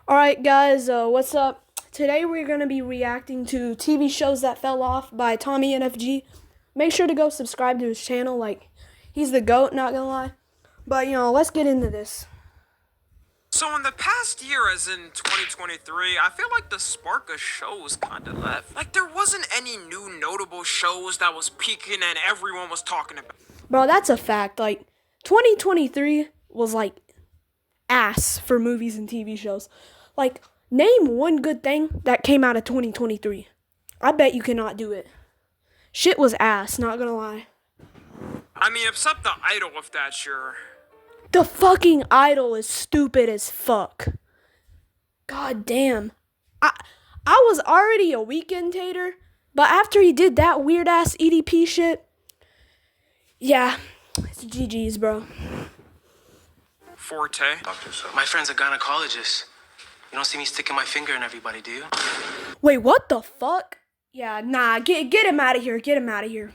Alright guys, what's up? Today we're going to be reacting to TV shows that fell off by Tommy NFG. Make sure to go subscribe to his channel, he's the GOAT, not gonna lie. But, let's get into this. So in the past year, as in 2023, I feel like the spark of shows kinda left. Like, there wasn't any new notable shows that was peaking and everyone was talking about. Bro, that's a fact. 2023 was, ass for movies and TV shows. Name one good thing that came out of 2023. I bet you cannot do it. Shit was ass, not gonna lie. I mean, except The Idol, if that's your... The fucking Idol is stupid as fuck. God damn. I was already a Weekend hater, but after he did that weird ass EDP shit, yeah, it's GG's, bro. Forte. My friend's a gynecologist. You don't see me sticking my finger in everybody, do you? Wait, what the fuck? Yeah, nah, get him out of here. Get him out of here.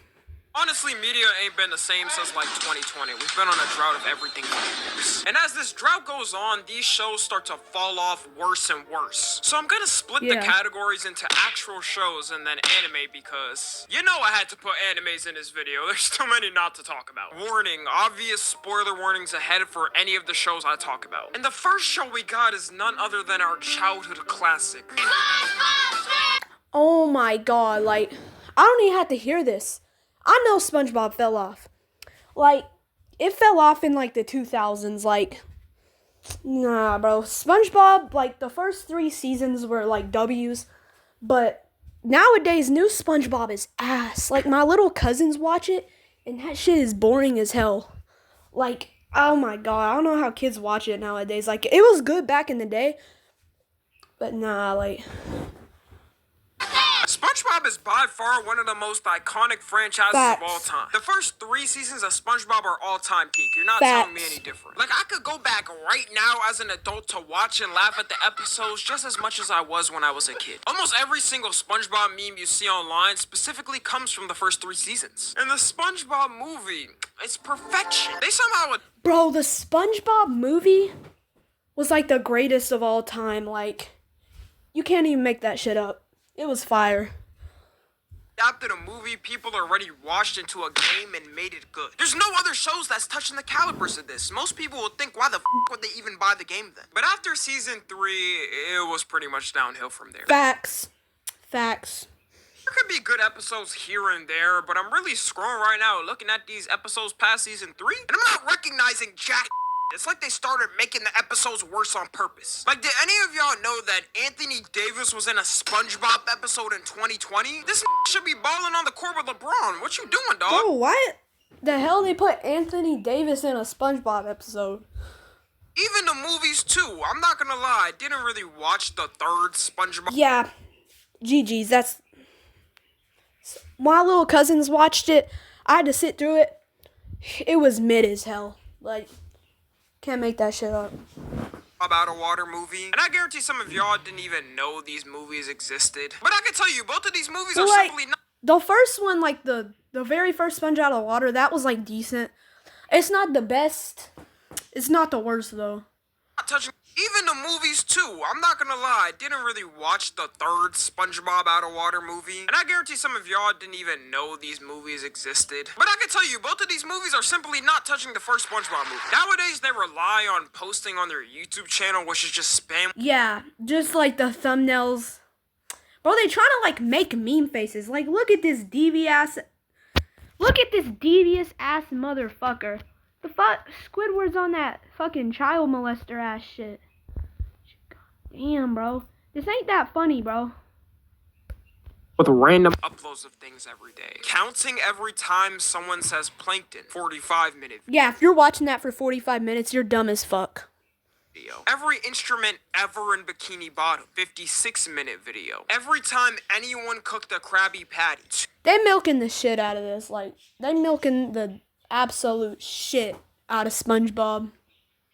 Honestly, media ain't been the same since 2020. We've been on a drought of everything for years. And as this drought goes on, these shows start to fall off worse and worse. So I'm gonna split the categories into actual shows and then anime because I had to put animes in this video. There's too many not to talk about. Warning, obvious spoiler warnings ahead for any of the shows I talk about. And the first show we got is none other than our childhood classic. Oh my god, I don't even have to hear this. I know SpongeBob fell off. It fell off in, the 2000s. Nah, bro. SpongeBob, the first 3 seasons were, W's. But nowadays, new SpongeBob is ass. My little cousins watch it, and that shit is boring as hell. Oh my god. I don't know how kids watch it nowadays. It was good back in the day. But nah, SpongeBob is by far one of the most iconic franchises of all time. The first 3 seasons of SpongeBob are all-time peak. You're not telling me any different. I could go back right now as an adult to watch and laugh at the episodes just as much as I was when I was a kid. Almost every single SpongeBob meme you see online specifically comes from the first 3 seasons. And the SpongeBob movie, it's perfection. They somehow... Bro, the SpongeBob movie was, the greatest of all time. You can't even make that shit up. It was fire. Adapted a movie people already washed into a game and made it good. There's no other shows that's touching the calibers of this. Most people would think, why the would they even buy the game then? But after season 3, it was pretty much downhill from there. Facts. There could be good episodes here and there, but I'm really scrolling right now looking at these episodes past season 3, and I'm not recognizing jack. It's like they started making the episodes worse on purpose. Did any of y'all know that Anthony Davis was in a SpongeBob episode in 2020? This should be balling on the court with LeBron. What you doing, dog? Bro, what the hell they put Anthony Davis in a SpongeBob episode? Even the movies, too. I'm not gonna lie, I didn't really watch the 3rd SpongeBob. Yeah, GG's. That's... My little cousins watched it. I had to sit through it. It was mid as hell. Can't make that shit up. Out of Water movie. And I guarantee some of y'all didn't even know these movies existed. But I can tell you, both of these movies are simply not... The first one, the very first Sponge Out of Water, that was, decent. It's not the best. It's not the worst, though. Not touching... Even the movies, too. I'm not gonna lie, I didn't really watch the 3rd SpongeBob Out of Water movie. And I guarantee some of y'all didn't even know these movies existed. But I can tell you, both of these movies are simply not touching the first SpongeBob movie. Nowadays, they rely on posting on their YouTube channel, which is just spam. Yeah, just the thumbnails. Bro, they trying to make meme faces. Look at this devious ass motherfucker. The fuck, Squidward's on that fucking child molester ass shit. God damn, bro. This ain't that funny, bro. With random uploads of things every day. Counting every time someone says plankton. 45-minute video. Yeah, if you're watching that for 45 minutes, you're dumb as fuck. Every instrument ever in Bikini Bottom. 56-minute video. Every time anyone cooked a Krabby Patty. They milking the shit out of this. They milking the absolute shit out of SpongeBob.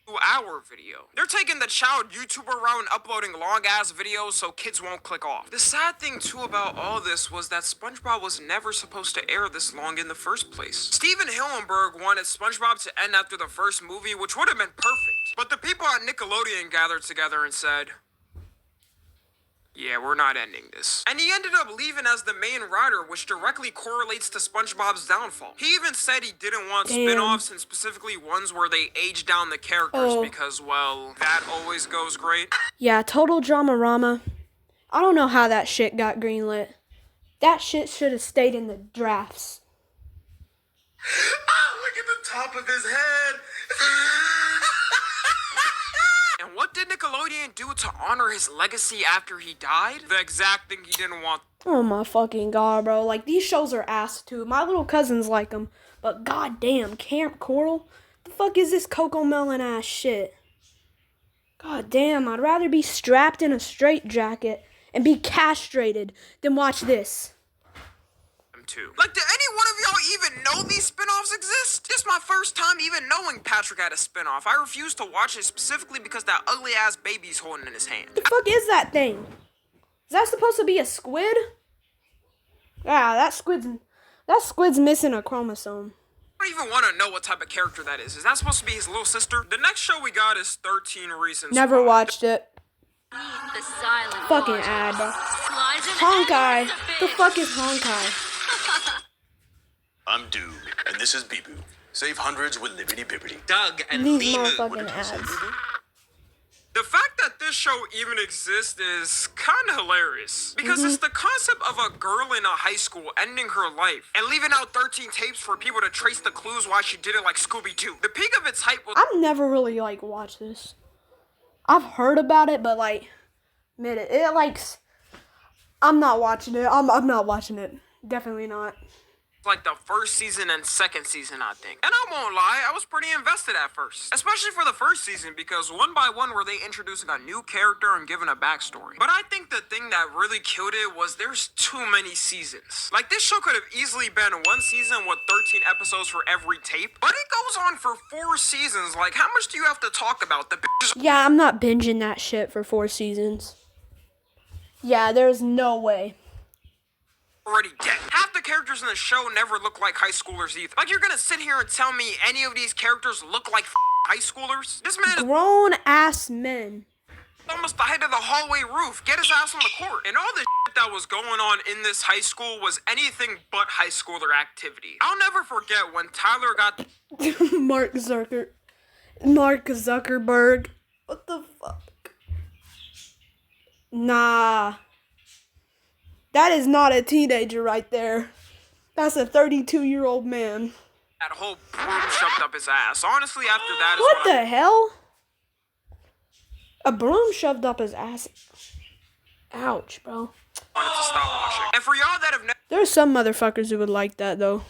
2-hour video. They're taking the child YouTuber route and uploading long-ass videos so kids won't click off. The sad thing, too, about all this was that SpongeBob was never supposed to air this long in the first place. Steven Hillenburg wanted SpongeBob to end after the first movie, which would have been perfect. But the people at Nickelodeon gathered together and said, Yeah, we're not ending this. And he ended up leaving as the main writer, which directly correlates to SpongeBob's downfall. He even said he didn't want spin-offs, and specifically ones where they age down the characters because, well, that always goes great. Yeah, total drama-rama. I don't know how that shit got greenlit. That shit should have stayed in the drafts. Look at the top of his head. And what did Nickelodeon do to honor his legacy after he died? The exact thing he didn't want. Oh my fucking god, bro. Like, these shows are ass too. My little cousins like them. But goddamn, Camp Coral? The fuck is this Coco Melon ass shit? God damn, I'd rather be strapped in a straitjacket and be castrated than watch this. Too. Like, did any one of y'all even know these spin-offs exist? This is my first time even knowing Patrick had a spin-off. I refuse to watch it specifically because that ugly-ass baby's holding in his hand. The fuck is that thing? Is that supposed to be a squid? Yeah, that squid's missing a chromosome. I don't even want to know what type of character that is. Is that supposed to be his little sister? The next show we got is 13 Reasons Never Why. watched it. The silent Fucking waters. ad, bro. Slides in Honkai. the The fish. fuck is Honkai? I'm Doog, and this is Bee-Boo. Save hundreds with Liberty Bibbity. Doug and These Limu. motherfucking ads. The fact that this show even exists is kind of hilarious. Because it's the concept of a girl in a high school ending her life and leaving out 13 tapes for people to trace the clues why she did it, like Scooby-Doo. The peak of its hype was... I've never really, like, watched this. I've heard about it, but, like, admit it, I'm not watching it. I'm not watching it. Definitely not. like the first season and second season, I think. And I won't lie, I was pretty invested at first. Especially for the first season, because one by one were they introducing a new character and giving a backstory. But I think the thing that really killed it was there's too many seasons. Like, this show could have easily been one season with 13 episodes for every tape, but it goes on for 4 seasons. Like, how much do you have to talk about? The bitch is Yeah, I'm not binging that shit for 4 seasons. Yeah, there's no way. already dead. Half the characters in the show never look like high schoolers either. Like, you're gonna sit here and tell me any of these characters look like high schoolers? This man is Grown ass men. almost the height of the hallway roof. Get his ass on the court. And all the shit that was going on in this high school was anything but high schooler activity. I'll never forget when Tyler got Mark Zuckerberg. What the fuck? Nah. That is not a teenager right there. That's a 32-year-old man. that whole broom shoved up his ass. Honestly, after that is What when the hell? A broom shoved up his ass. Ouch, bro. I wanted to stop watching. And for y'all that have There's some motherfuckers who would like that, though.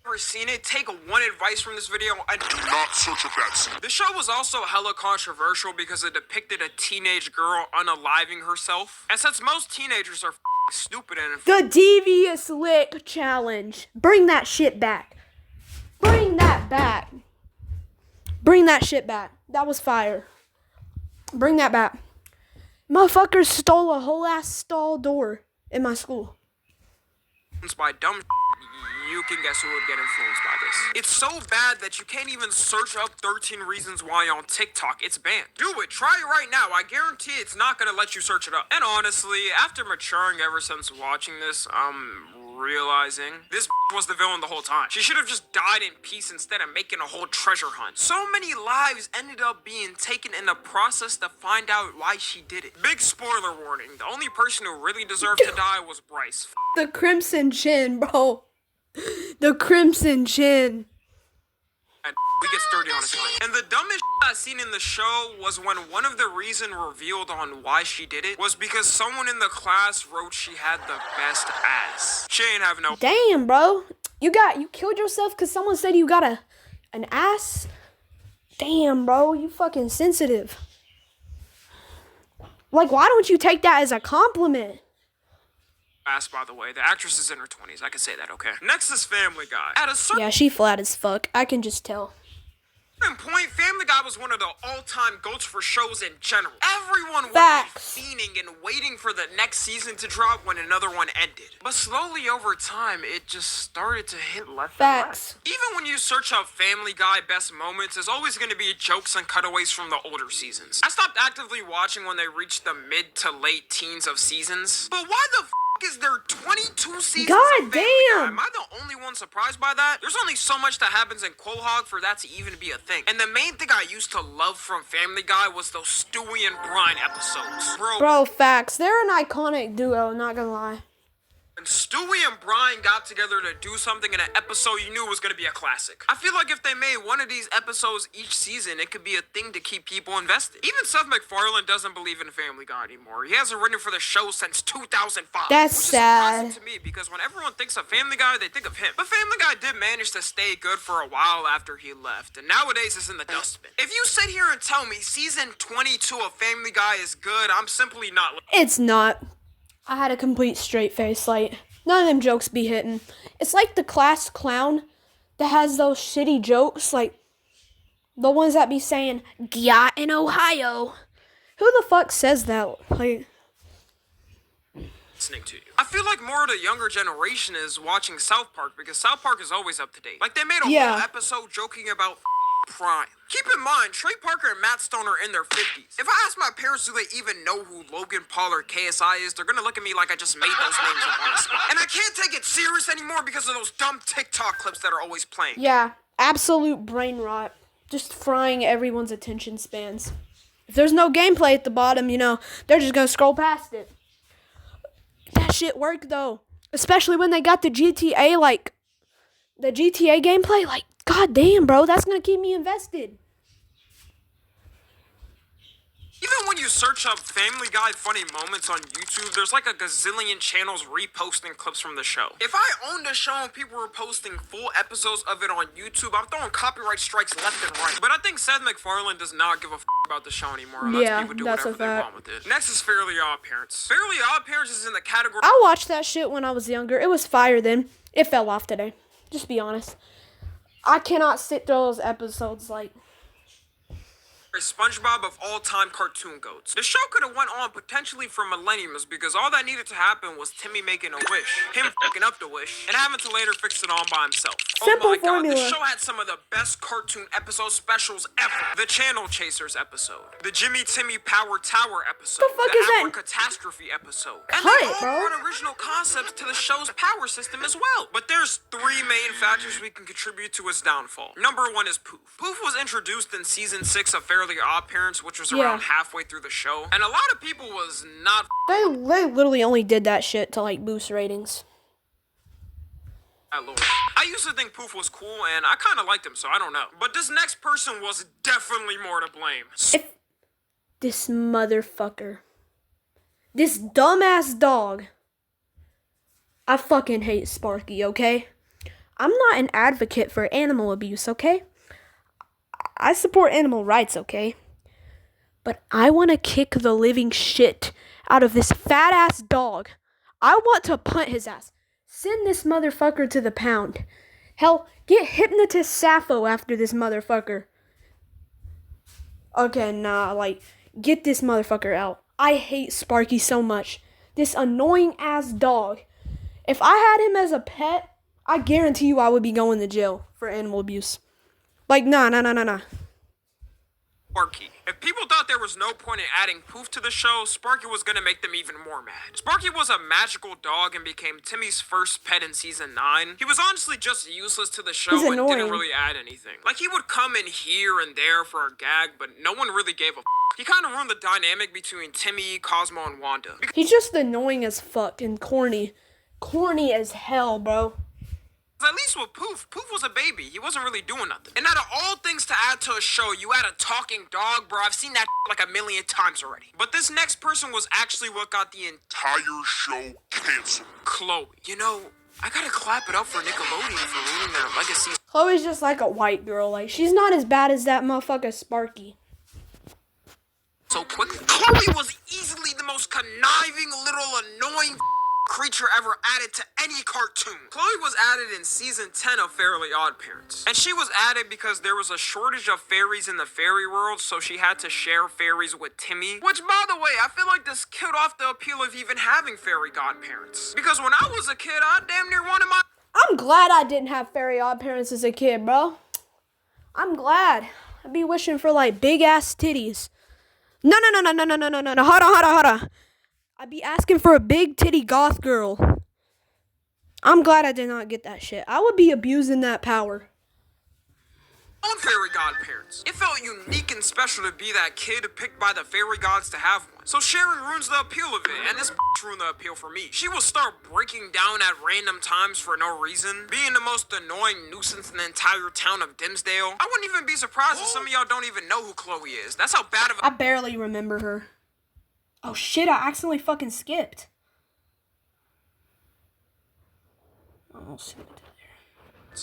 never seen it, take one advice from this video and Do not search up that scene. The show was also hella controversial because it depicted a teenage girl unaliving herself. And since most teenagers are stupid and The Devious Lick Challenge. Bring that shit back. Bring that back. Bring that shit back. That was fire. Bring that back. Motherfuckers stole a whole ass stall door in my school. influenced by dumb you can guess who would get influenced by this. It's so bad that you can't even search up 13 Reasons Why on TikTok. It's banned. Do it. Try it right now. I guarantee it's not gonna let you search it up. And honestly, after maturing ever since watching this, I'm realizing this was the villain the whole time. She should have just died in peace instead of making a whole treasure hunt. So many lives ended up being taken in the process to find out why she did it. Big spoiler warning. The only person who really deserved to die was Bryce. The Crimson Chin, bro. The Crimson Chin. And we get sturdy on his line. And the dumbest I seen in the show was when one of the reason revealed on why she did it was because someone in the class wrote she had the best ass. She ain't have no. Damn, bro. You killed yourself because someone said you got an ass? Damn, bro. You fucking sensitive. Like, why don't you take that as a compliment? Ass, by the way. The actress is in her 20s. I can say that, okay? Next is Family Guy. At a certain Yeah, she flat as fuck. I can just tell. Point, Family Guy was one of the all-time goats for shows in general. Everyone would Facts. be fiending and waiting for the next season to drop when another one ended. But slowly over time, it just started to hit left Facts. and right. Even when you search up Family Guy best moments, there's always going to be jokes and cutaways from the older seasons. I stopped actively watching when they reached the mid to late teens of seasons. But why the is there 22 seasons God of Family Guy? damn. Am I the only one surprised by that? There's only so much that happens in Quahog for that to even be a thing. And the main thing I used to love from Family Guy was those Stewie and Brian episodes. Bro, facts. They're an iconic duo, not gonna lie. When Stewie and Brian got together to do something in an episode, you knew it was going to be a classic. I feel like if they made one of these episodes each season, it could be a thing to keep people invested. Even Seth MacFarlane doesn't believe in Family Guy anymore. He hasn't written for the show since 2005. That's which is sad. surprising to me because when everyone thinks of Family Guy, they think of him. But Family Guy did manage to stay good for a while after he left, and nowadays it's in the dustbin. If you sit here and tell me season 22 of Family Guy is good, I'm simply not. It's not. I had a complete straight face. Like, none of them jokes be hitting. It's like the class clown that has those shitty jokes, like the ones that be saying, "Yeah, in Ohio." Who the fuck says that? Like, Listening to you. I feel like more of the younger generation is watching South Park because South Park is always up to date. Like, they made a whole episode joking about Prime. Keep in mind, Trey Parker and Matt Stone are in their 50s. If I ask my parents, do they even know who Logan Paul or KSI is, they're gonna look at me like I just made those names up on the spot. And I can't take it serious anymore because of those dumb TikTok clips that are always playing. yeah, absolute brain rot. Just frying everyone's attention spans. If there's no gameplay at the bottom, you know, they're just gonna scroll past it. That shit worked though. Especially when they got the GTA, like, the GTA gameplay, like, god damn, bro, that's gonna keep me invested. Even when you search up Family Guy funny moments on YouTube, there's like a gazillion channels reposting clips from the show. If I owned a show and people were posting full episodes of it on YouTube, I'm throwing copyright strikes left and right. But I think Seth MacFarlane does not give a about the show anymore. And lets people do that's whatever a they fact. want with it. Next is Fairly Odd Parents. Fairly Odd Parents is in the category I watched that shit when I was younger. It was fire then. It fell off today. Just be honest. I cannot sit through those episodes like... SpongeBob of all-time cartoon goats. The show could have went on potentially for millenniums because all that needed to happen was Timmy making a wish, him fucking up the wish, and having to later fix it on by himself. Simple oh my formula. God, the show had some of the best cartoon episode specials ever. The Channel Chasers episode, the Jimmy Timmy Power Tower episode, The fuck is that? Abra Catastrophe episode. And Cut they it, all bro. brought original concepts to the show's power system as well. But there's three main factors we can contribute to its downfall. Number one is Poof. Poof was introduced in season 6 of Fairly Odd Parents, which was around halfway through the show, and a lot of people was not They literally only did that shit to, like, boost ratings. my lord. I used to think Poof was cool, and I kind of liked him, so I don't know. But this next person was definitely more to blame. This motherfucker. This dumbass dog. I fucking hate Sparky, okay? I'm not an advocate for animal abuse, okay? I support animal rights, okay? But I want to kick the living shit out of this fat ass dog. I want to punt his ass. Send this motherfucker to the pound. Hell, get Hypnotist Sappho after this motherfucker. Okay, nah, like, get this motherfucker out. I hate Sparky so much. This annoying ass dog. If I had him as a pet, I guarantee you I would be going to jail for animal abuse. Like, nah. Sparky. If people thought there was no point in adding Poof to the show, Sparky was gonna make them even more mad. Sparky was a magical dog and became Timmy's first pet in season 9. He was honestly just useless to the show He's and annoying. didn't really add anything. Like, he would come in here and there for a gag, but no one really gave a He kind of ruined the dynamic between Timmy, Cosmo, and Wanda. He's just annoying as fuck and corny. Corny as hell, bro. At least with Poof was a baby. He wasn't really doing nothing. And out of all things to add to a show, you add a talking dog, bro. I've seen that like a million times already. But this next person was actually what got the entire show canceled. Chloe. You know, I gotta clap it up for Nickelodeon for ruining their legacy Chloe's just like a white girl. Like, she's not as bad as that motherfucker Sparky. so quickly. Chloe was easily the most conniving, little annoying creature ever added to any cartoon. Chloe was added in season 10 of Fairly Odd Parents. And she was added because there was a shortage of fairies in the fairy world, so she had to share fairies with Timmy. Which, by the way, I feel like this killed off the appeal of even having fairy godparents. Because when I was a kid, I damn near wanted my... I'm glad I didn't have fairy odd parents as a kid, bro. I'm glad. I'd be wishing for like big ass titties. No. Hold on. I'd be asking for a big titty goth girl. I'm glad I did not get that shit. I would be abusing that power. own fairy godparents. It felt unique and special to be that kid picked by the fairy gods to have one. So sharing ruins the appeal of it, and this ruined the appeal for me. She will start breaking down at random times for no reason, being the most annoying nuisance in the entire town of Dimsdale. I wouldn't even be surprised if some of y'all don't even know who Chloe is. That's how bad of a- I barely remember her. Oh shit, I accidentally fucking skipped. Oh shit.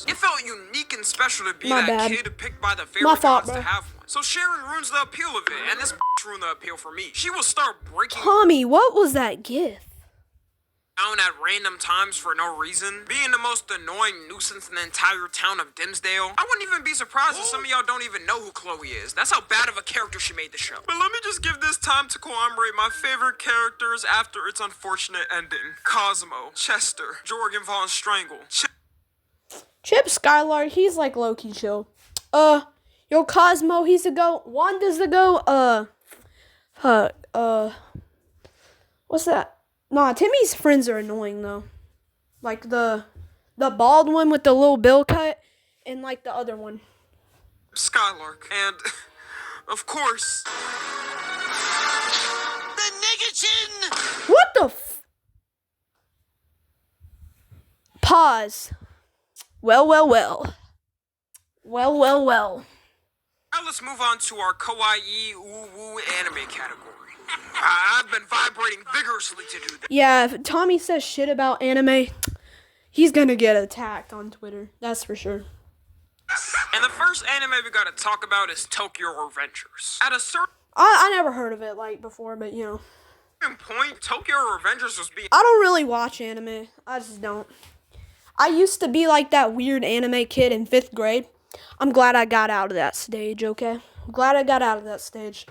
It felt unique and special to be My that bad. kid picked by the fairy My fault, gods bro. to have one. So sharing ruins the appeal of it, and this ruined the appeal for me. She will start breaking Tommy, what was that gift? down at random times for no reason, being the most annoying nuisance in the entire town of Dimsdale. I wouldn't even be surprised if some of y'all don't even know who Chloe is. That's how bad of a character she made the show. But let me just give this time to commemorate my favorite characters after its unfortunate ending. Cosmo, Chester, Jorgen von Strangle, Chip Skylark, he's like low-key chill. Yo, Cosmo, he's the GOAT. Wanda's the GOAT. What's that? Nah, Timmy's friends are annoying, though. Like, the bald one with the little bill cut, and, like, the other one. Skylark, and, of course, The Niggerchin! What the Pause. Well. now let's move on to our kawaii woo-woo anime category. I've been vibrating vigorously to do this. Yeah, if Tommy says shit about anime, he's gonna get attacked on Twitter. That's for sure. And the first anime we gotta talk about is Tokyo Revengers. At a certain I never heard of it, like, before, but, you know. point, Tokyo Revengers was being I don't really watch anime. I just don't. I used to be like that weird anime kid in 5th grade. I'm glad I got out of that stage, okay? I'm glad I got out of that stage.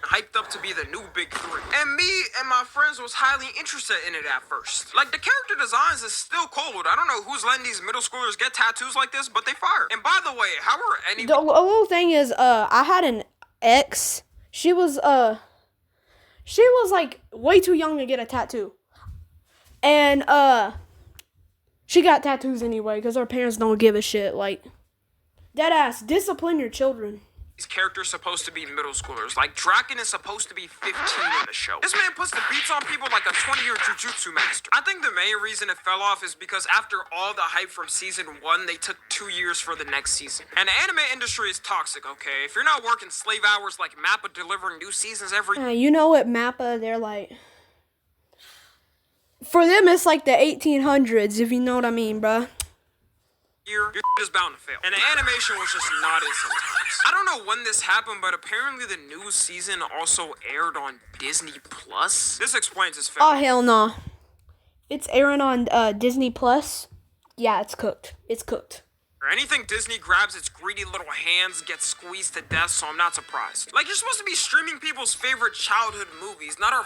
hyped up to be the new big three. And me and my friends was highly interested in it at first. Like, the character designs is still cold. I don't know who's letting these middle schoolers get tattoos like this, but they fire. And by the way, how are any... The little thing is, I had an ex. She was like way too young to get a tattoo. And, she got tattoos anyway, because her parents don't give a shit. Like, deadass, discipline your children. These characters supposed to be middle schoolers. Like, Draken is supposed to be 15 in the show. This man puts the beats on people like a 20-year jujutsu master. I think the main reason it fell off is because after all the hype from season 1, they took 2 years for the next season. And the anime industry is toxic, okay? If you're not working slave hours like Mappa delivering new seasons every You know what, Mappa, they're like... For them, it's like the 1800s, if you know what I mean, bruh. year, you're just bound to fail. And the animation was just not it sometimes. I don't know when this happened, but apparently the new season also aired on Disney Plus. This explains its failure. Oh, hell no. It's airing on Disney Plus. Yeah, it's cooked. It's cooked. Anything Disney grabs its greedy little hands gets squeezed to death, so I'm not surprised. Like, you're supposed to be streaming people's favorite childhood movies, not our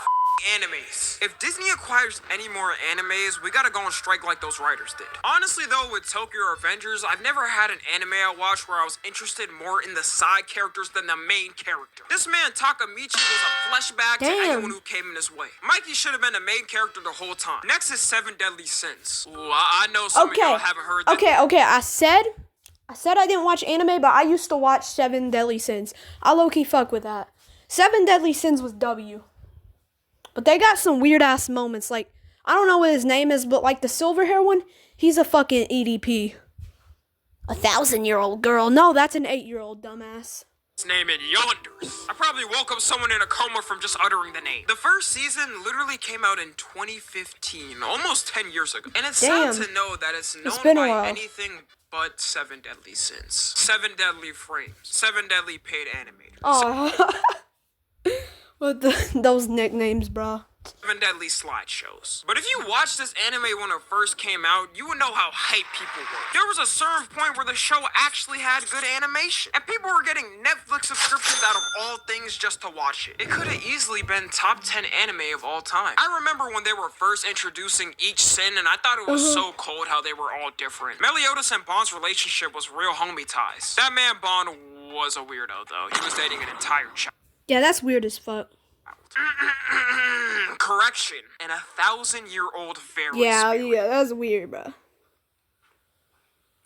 animes. If Disney acquires any more animes, we gotta go on strike like those writers did. Honestly though, with Tokyo Revengers, I've never had an anime I watched where I was interested more in the side characters than the main character. This man Takamichi was a flashback to Damn. anyone who came in his way. Mikey should have been the main character the whole time. Next is Seven Deadly Sins. Ooh, I know some of y'all haven't heard this. Okay. I said I didn't watch anime, but I used to watch Seven Deadly Sins. I low-key fuck with that. Seven Deadly Sins was W. But they got some weird-ass moments. Like, I don't know what his name is, but, like, the silver hair one, he's a fucking EDP. 1,000-year-old girl. No, that's an 8-year-old, dumbass. His name in Yonders. I probably woke up someone in a coma from just uttering the name. The first season literally came out in 2015, almost 10 years ago. And it's sad Damn. to know that it's known been a by while. anything but Seven Deadly Sins. 7 Deadly Frames. 7 Deadly Paid Animators. Oh. What those nicknames, bro. Seven Deadly slideshows. But if you watched this anime when it first came out, you would know how hyped people were. There was a certain point where the show actually had good animation, and people were getting Netflix subscriptions out of all things just to watch it. It could have easily been top 10 anime of all time. I remember when they were first introducing each sin, and I thought it was so cold how they were all different. Meliodas and Bond's relationship was real homie ties. That man Bond was a weirdo, though. He was dating an entire child. Yeah, that's weird as fuck. Correction, an 1,000-year-old fairy Yeah, spirit. yeah, that's weird, bro.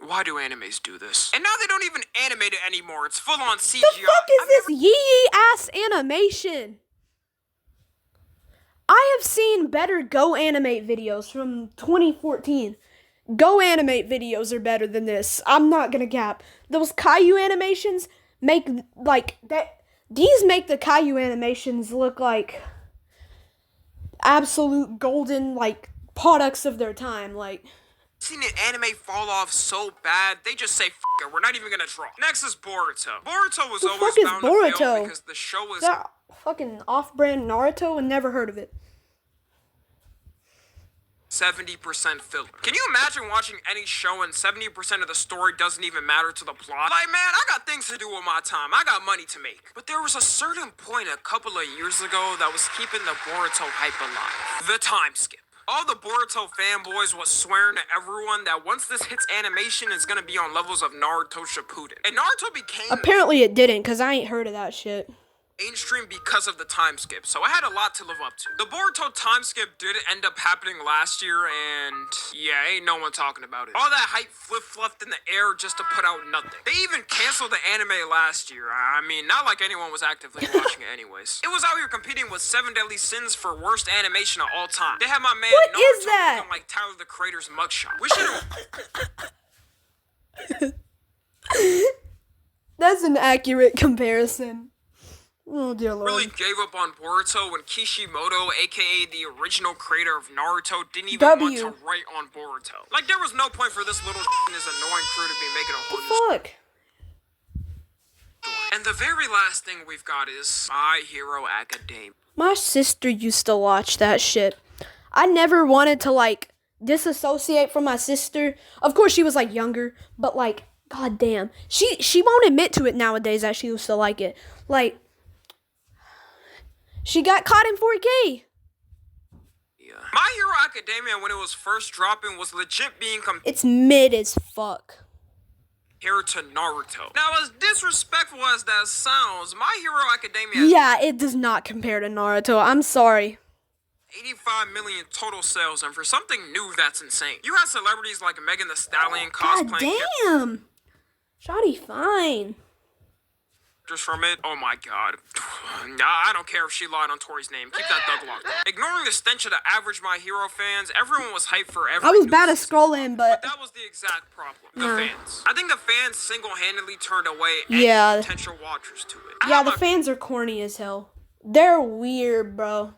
Why do animes do this? And now they don't even animate it anymore. It's full on CGI. The fuck is this yee ass animation? I have seen better Go Animate videos from 2014. Go Animate videos are better than this. I'm not gonna cap. Those Caillou animations make like that. These make the Caillou animations look like absolute golden like products of their time. Like, seen an anime fall off so bad, they just say, F it, we're not even gonna draw. Next is Boruto. Boruto was the always fuck is bound to fail Boruto? because the show was Is that fucking off-brand Naruto? And never heard of it. 70% filler. Can you imagine watching any show and 70% of the story doesn't even matter to the plot? Like, man, I got things to do with my time. I got money to make. But there was a certain point a couple of years ago that was keeping the Boruto hype alive. The time skip. All the Boruto fanboys was swearing to everyone that once this hits animation, it's gonna be on levels of Naruto Shippuden. And Naruto became Apparently it didn't, cause I ain't heard of that shit. mainstream because of the time skip, so I had a lot to live up to. The Boruto time skip did end up happening last year, and yeah, ain't no one talking about it. All that hype flip-flopped in the air just to put out nothing. They even canceled the anime last year. I mean, not like anyone was actively watching it anyways. It was out here competing with Seven Deadly Sins for worst animation of all time. They had my man What Naruto is that? looking like Tyler the Creator's mugshot. We should've... That's an accurate comparison. Oh dear lord. really gave up on Boruto when Kishimoto, aka the original creator of Naruto, didn't even want to write on Boruto. Like, there was no point for this little and his annoying crew to be making a whole new Fuck. story. And the very last thing we've got is My Hero Academia. My sister used to watch that shit. I never wanted to like disassociate from my sister. Of course she was like younger, but like god damn. She won't admit to it nowadays that she used to like it. Like she got caught in 4K. Yeah. My Hero Academia, when it was first dropping, was legit being compared It's mid as fuck. to Naruto. Now, as disrespectful as that sounds, My Hero Academia has Yeah, it does not compare to Naruto. I'm sorry. 85 million total sales, and for something new, that's insane. You had celebrities like Megan Thee Stallion God cosplaying damn. Shoddy fine. characters from it. Oh my god. Nah, I don't care if she lied on Tori's name. Keep that thug locked. Ignoring the stench of the average My Hero fans, everyone was hyped for every I was new bad at season. scrolling, but That was the exact problem. The fans. I think the fans single-handedly turned away Yeah. any potential watchers to it. I yeah, had the my fans are corny as hell. They're weird, bro.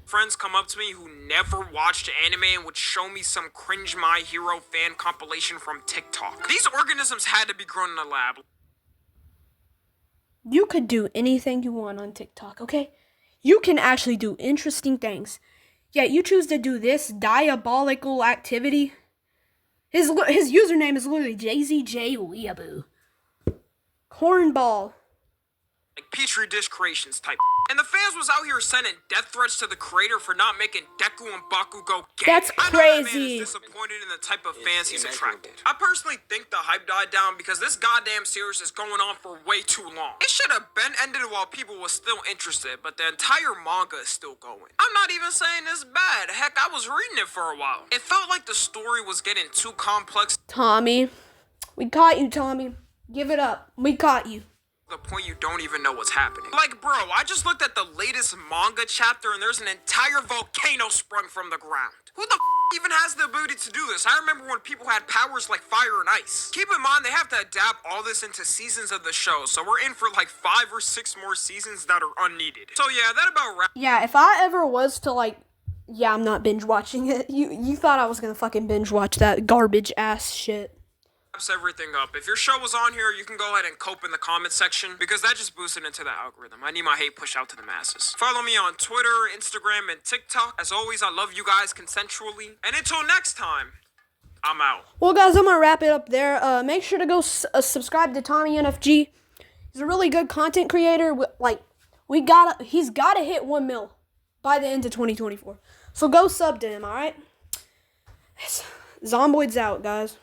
friends come up to me who never watched anime and would show me some cringe My Hero fan compilation from TikTok. These organisms had to be grown in a lab. You could do anything you want on TikTok, okay? You can actually do interesting things. Yet you choose to do this diabolical activity. His username is literally JZJ Weeaboo. Cornball. Like Petri dish creations type. And the fans was out here sending death threats to the creator for not making Deku and Baku go gay. That's I know that man crazy. is disappointed in the type of fans he's attracted. I personally think the hype died down because this goddamn series is going on for way too long. It should have been ended while people were still interested, but the entire manga is still going. I'm not even saying it's bad. Heck, I was reading it for a while. It felt like the story was getting too complex. Tommy. We caught you, Tommy. Give it up. We caught you. The point you don't even know what's happening. Like, bro, I just looked at the latest manga chapter and there's an entire volcano sprung from the ground. Who the even has the ability to do this? I remember when people had powers like fire and ice. Keep in mind, they have to adapt all this into seasons of the show, so we're in for like 5 or 6 more seasons that are unneeded. So yeah, that about wraps. Yeah, if I ever was to like, yeah, I'm not binge watching it. You thought I was gonna fucking binge watch that garbage ass shit. everything up. If your show was on here, you can go ahead and cope in the comment section because that just boosted into the algorithm. I need my hate pushed out to the masses. Follow me on Twitter, Instagram, and TikTok. As always, I love you guys consensually. And until next time, I'm out. Well, guys, I'm gonna wrap it up there. Make sure to go subscribe to Tommy NFG. He's a really good content creator. He's gotta hit 1 mil by the end of 2024. So go sub to him. All right. Zomboid's out, guys.